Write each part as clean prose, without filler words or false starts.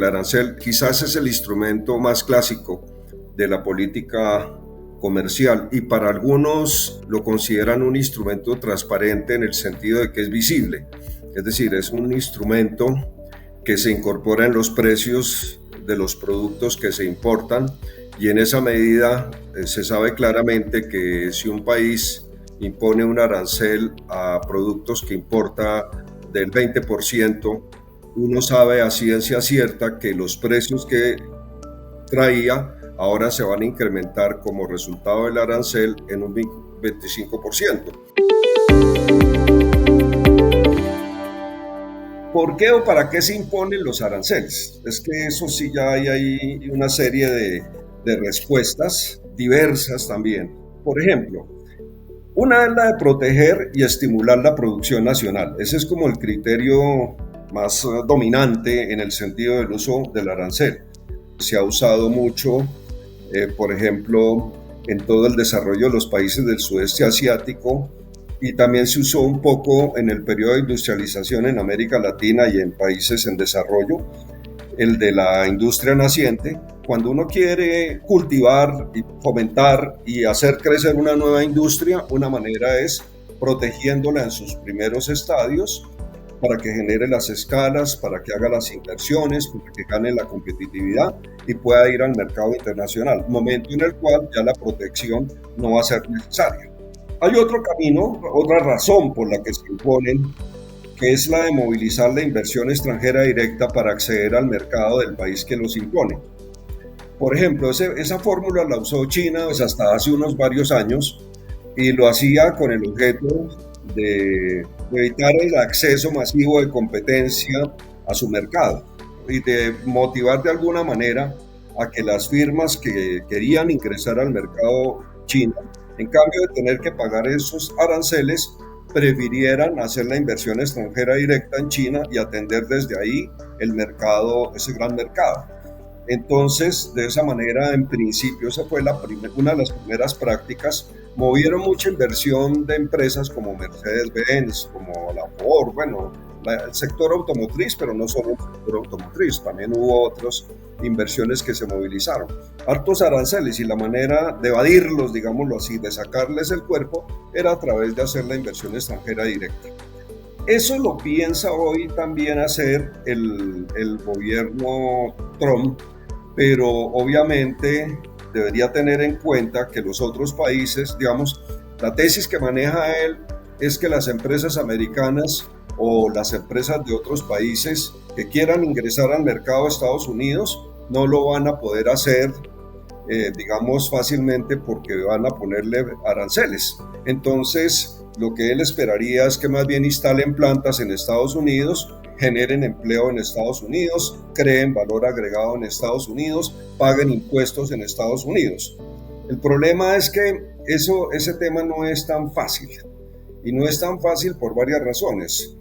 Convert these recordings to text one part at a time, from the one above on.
arancel quizás es el instrumento más clásico de la política comercial y para algunos lo consideran un instrumento transparente en el sentido de que es visible, es decir, es un instrumento que se incorpora en los precios de los productos que se importan y en esa medida se sabe claramente que si un país impone un arancel a productos que importa del 20%, uno sabe a ciencia cierta que los precios que traía ahora se van a incrementar como resultado del arancel en un 25%. ¿Por qué o para qué se imponen los aranceles? Es que eso sí ya hay ahí una serie de respuestas diversas también. Por ejemplo, una es la de proteger y estimular la producción nacional. Ese es como el criterio más dominante en el sentido del uso del arancel. Se ha usado mucho, por ejemplo, en todo el desarrollo de los países del sudeste asiático y también se usó un poco en el periodo de industrialización en América Latina y en países en desarrollo, el de la industria naciente. Cuando uno quiere cultivar y fomentar y hacer crecer una nueva industria, una manera es protegiéndola en sus primeros estadios para que genere las escalas, para que haga las inversiones, para que gane la competitividad y pueda ir al mercado internacional, momento en el cual ya la protección no va a ser necesaria. Hay otro camino, otra razón por la que se imponen, que es la de movilizar la inversión extranjera directa para acceder al mercado del país que los impone. Por ejemplo, esa fórmula la usó China pues, hasta hace unos varios años y lo hacía con el objeto de evitar el acceso masivo de competencia a su mercado y de motivar de alguna manera a que las firmas que querían ingresar al mercado chino, en cambio de tener que pagar esos aranceles, prefirieran hacer la inversión extranjera directa en China y atender desde ahí el mercado, ese gran mercado. Entonces, de esa manera, en principio, esa fue una de las primeras prácticas. Movieron mucha inversión de empresas como Mercedes-Benz, como la Ford, bueno, el sector automotriz, pero no solo el sector automotriz, también hubo otras inversiones que se movilizaron. Hartos aranceles y la manera de evadirlos, digámoslo así, de sacarles el cuerpo, era a través de hacer la inversión extranjera directa. Eso lo piensa hoy también hacer el gobierno Trump, pero obviamente debería tener en cuenta que los otros países, digamos, la tesis que maneja él es que las empresas americanas o las empresas de otros países que quieran ingresar al mercado de Estados Unidos no lo van a poder hacer, digamos, fácilmente porque van a ponerle aranceles. Entonces, lo que él esperaría es que más bien instalen plantas en Estados Unidos, generen empleo en Estados Unidos, creen valor agregado en Estados Unidos, paguen impuestos en Estados Unidos. El problema es que ese tema no es tan fácil, y no es tan fácil por varias razones.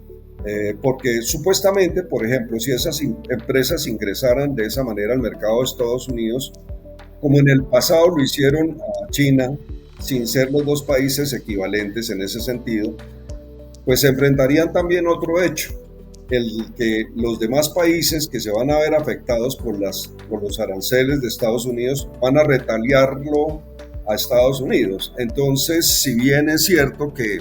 Porque supuestamente, por ejemplo, si esas empresas ingresaran de esa manera al mercado de Estados Unidos, como en el pasado lo hicieron a China, sin ser los dos países equivalentes en ese sentido, pues se enfrentarían también otro hecho, el que los demás países que se van a ver afectados por los aranceles de Estados Unidos van a retaliarlo a Estados Unidos. Entonces, si bien es cierto que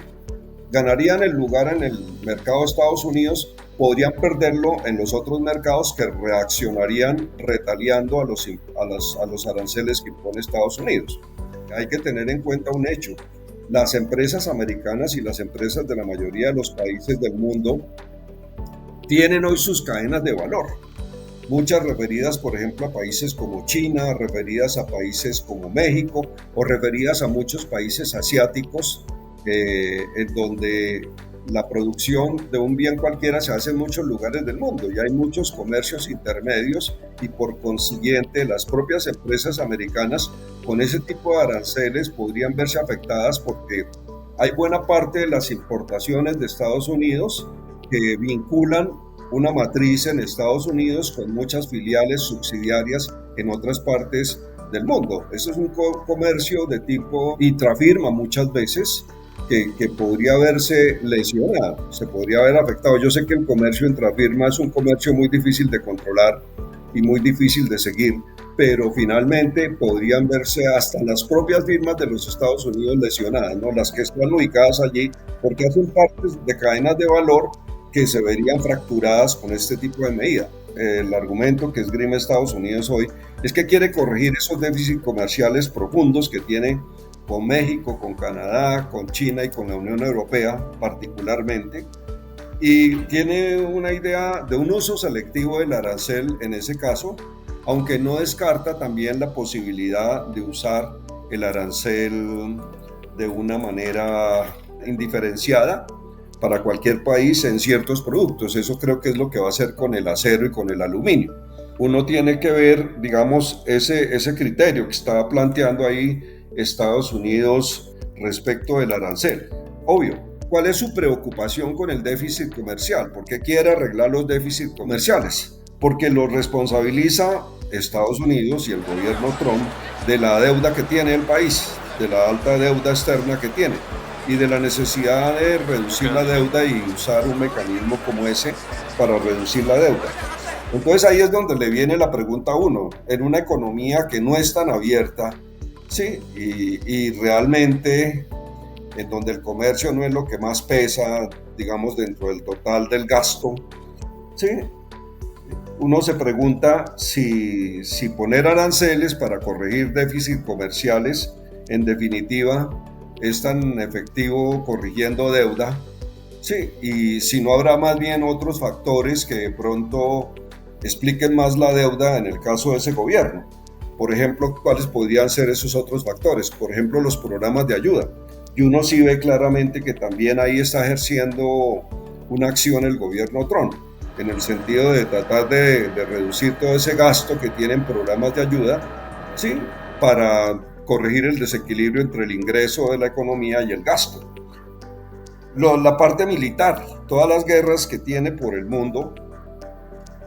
ganarían el lugar en el mercado de Estados Unidos, podrían perderlo en los otros mercados que reaccionarían retaliando a los aranceles que impone Estados Unidos. Hay que tener en cuenta un hecho. Las empresas americanas y las empresas de la mayoría de los países del mundo tienen hoy sus cadenas de valor. Muchas referidas, por ejemplo, a países como China, referidas a países como México o referidas a muchos países asiáticos en donde la producción de un bien cualquiera se hace en muchos lugares del mundo y hay muchos comercios intermedios y por consiguiente las propias empresas americanas con ese tipo de aranceles podrían verse afectadas porque hay buena parte de las importaciones de Estados Unidos que vinculan una matriz en Estados Unidos con muchas filiales subsidiarias en otras partes del mundo. Eso es un comercio de tipo intrafirma muchas veces que podría haberse lesionado, se podría haber afectado. Yo sé que el comercio intrafirma es un comercio muy difícil de controlar y muy difícil de seguir, pero finalmente podrían verse hasta las propias firmas de los Estados Unidos lesionadas, ¿no? Las que están ubicadas allí, porque hacen parte de cadenas de valor que se verían fracturadas con este tipo de medida. El argumento que esgrime Estados Unidos hoy es que quiere corregir esos déficits comerciales profundos que tiene con México, con Canadá, con China y con la Unión Europea particularmente, y tiene una idea de un uso selectivo del arancel en ese caso, aunque no descarta también la posibilidad de usar el arancel de una manera indiferenciada para cualquier país en ciertos productos. Eso creo que es lo que va a hacer con el acero y con el aluminio. Uno tiene que ver, digamos, ese criterio que estaba planteando ahí Estados Unidos respecto del arancel. Obvio, ¿cuál es su preocupación con el déficit comercial? ¿Por qué quiere arreglar los déficits comerciales? Porque lo responsabiliza Estados Unidos y el gobierno Trump de la deuda que tiene el país, de la alta deuda externa que tiene y de la necesidad de reducir la deuda y usar un mecanismo como ese para reducir la deuda. Entonces ahí es donde le viene la pregunta a uno, en una economía que no es tan abierta, sí, y realmente en donde el comercio no es lo que más pesa, digamos, dentro del total del gasto, sí, uno se pregunta si poner aranceles para corregir déficits comerciales, en definitiva, es tan efectivo corrigiendo deuda, sí, y si no habrá más bien otros factores que de pronto expliquen más la deuda en el caso de ese gobierno. Por ejemplo, ¿cuáles podrían ser esos otros factores? Por ejemplo, los programas de ayuda. Y uno sí ve claramente que también ahí está ejerciendo una acción el gobierno Trump, en el sentido de tratar de reducir todo ese gasto que tienen programas de ayuda, ¿sí? Para corregir el desequilibrio entre el ingreso de la economía y el gasto. La parte militar, todas las guerras que tiene por el mundo,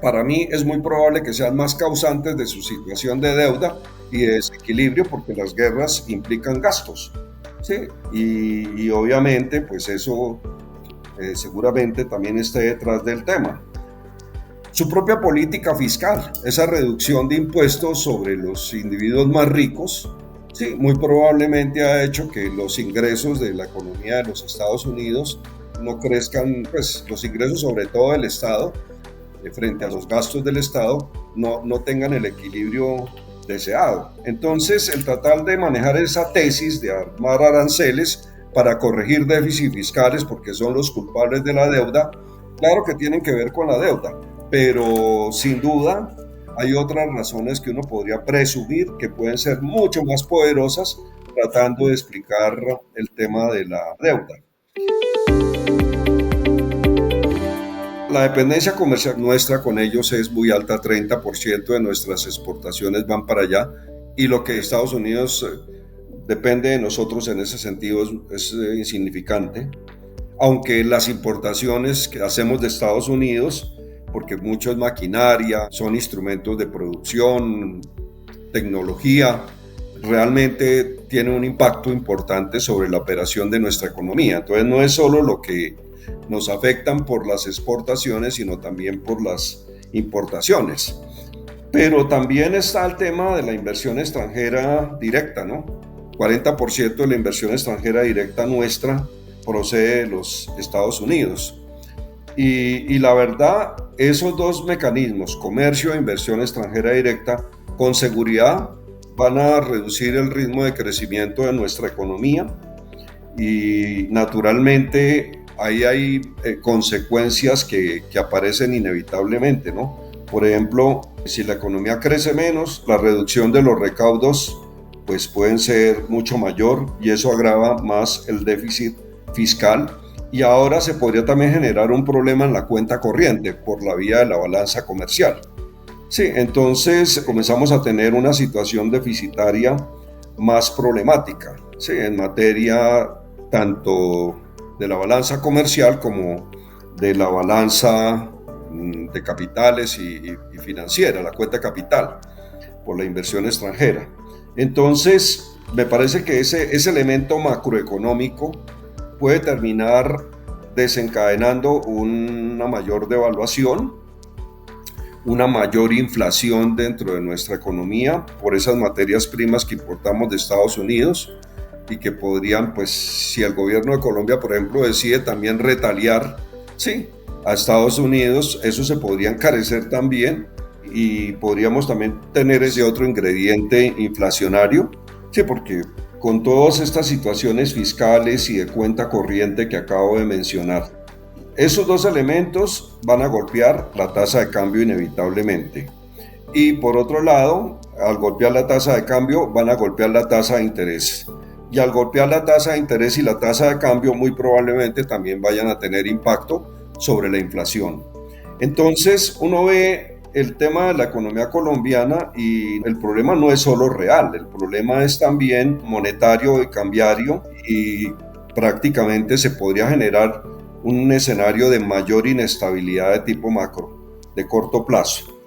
para mí es muy probable que sean más causantes de su situación de deuda y de desequilibrio porque las guerras implican gastos, ¿sí? Y obviamente pues eso seguramente también esté detrás del tema. Su propia política fiscal, esa reducción de impuestos sobre los individuos más ricos, sí, muy probablemente ha hecho que los ingresos de la economía de los Estados Unidos no crezcan, pues los ingresos sobre todo del Estado, frente a los gastos del Estado, no tengan el equilibrio deseado. Entonces, el tratar de manejar esa tesis de armar aranceles para corregir déficits fiscales, porque son los culpables de la deuda, claro que tienen que ver con la deuda, pero sin duda hay otras razones que uno podría presumir que pueden ser mucho más poderosas tratando de explicar el tema de la deuda. La dependencia comercial nuestra con ellos es muy alta, 30% de nuestras exportaciones van para allá y lo que Estados Unidos depende de nosotros en ese sentido es insignificante, aunque las importaciones que hacemos de Estados Unidos, porque mucho es maquinaria, son instrumentos de producción, tecnología, realmente tiene un impacto importante sobre la operación de nuestra economía. Entonces no es solo lo que nos afectan por las exportaciones, sino también por las importaciones. Pero también está el tema de la inversión extranjera directa, ¿no? 40% de la inversión extranjera directa nuestra procede de los Estados Unidos. Y la verdad, esos dos mecanismos, comercio e inversión extranjera directa, con seguridad van a reducir el ritmo de crecimiento de nuestra economía y naturalmente ahí hay consecuencias que aparecen inevitablemente, ¿no? Por ejemplo, si la economía crece menos, la reducción de los recaudos pues pueden ser mucho mayor y eso agrava más el déficit fiscal y ahora se podría también generar un problema en la cuenta corriente por la vía de la balanza comercial. Sí, entonces comenzamos a tener una situación deficitaria más problemática, sí, en materia tanto de la balanza comercial como de la balanza de capitales y financiera, la cuenta capital por la inversión extranjera. Entonces, me parece que ese elemento macroeconómico puede terminar desencadenando una mayor devaluación, una mayor inflación dentro de nuestra economía por esas materias primas que importamos de Estados Unidos y que podrían, pues, si el gobierno de Colombia, por ejemplo, decide también retaliar, sí, a Estados Unidos, eso se podría encarecer también y podríamos también tener ese otro ingrediente inflacionario, sí, porque con todas estas situaciones fiscales y de cuenta corriente que acabo de mencionar, esos dos elementos van a golpear la tasa de cambio inevitablemente. Y por otro lado, al golpear la tasa de cambio, van a golpear la tasa de interés. Y al golpear la tasa de interés y la tasa de cambio, muy probablemente también vayan a tener impacto sobre la inflación. Entonces, uno ve el tema de la economía colombiana y el problema no es solo real, el problema es también monetario y cambiario y prácticamente se podría generar un escenario de mayor inestabilidad de tipo macro, de corto plazo.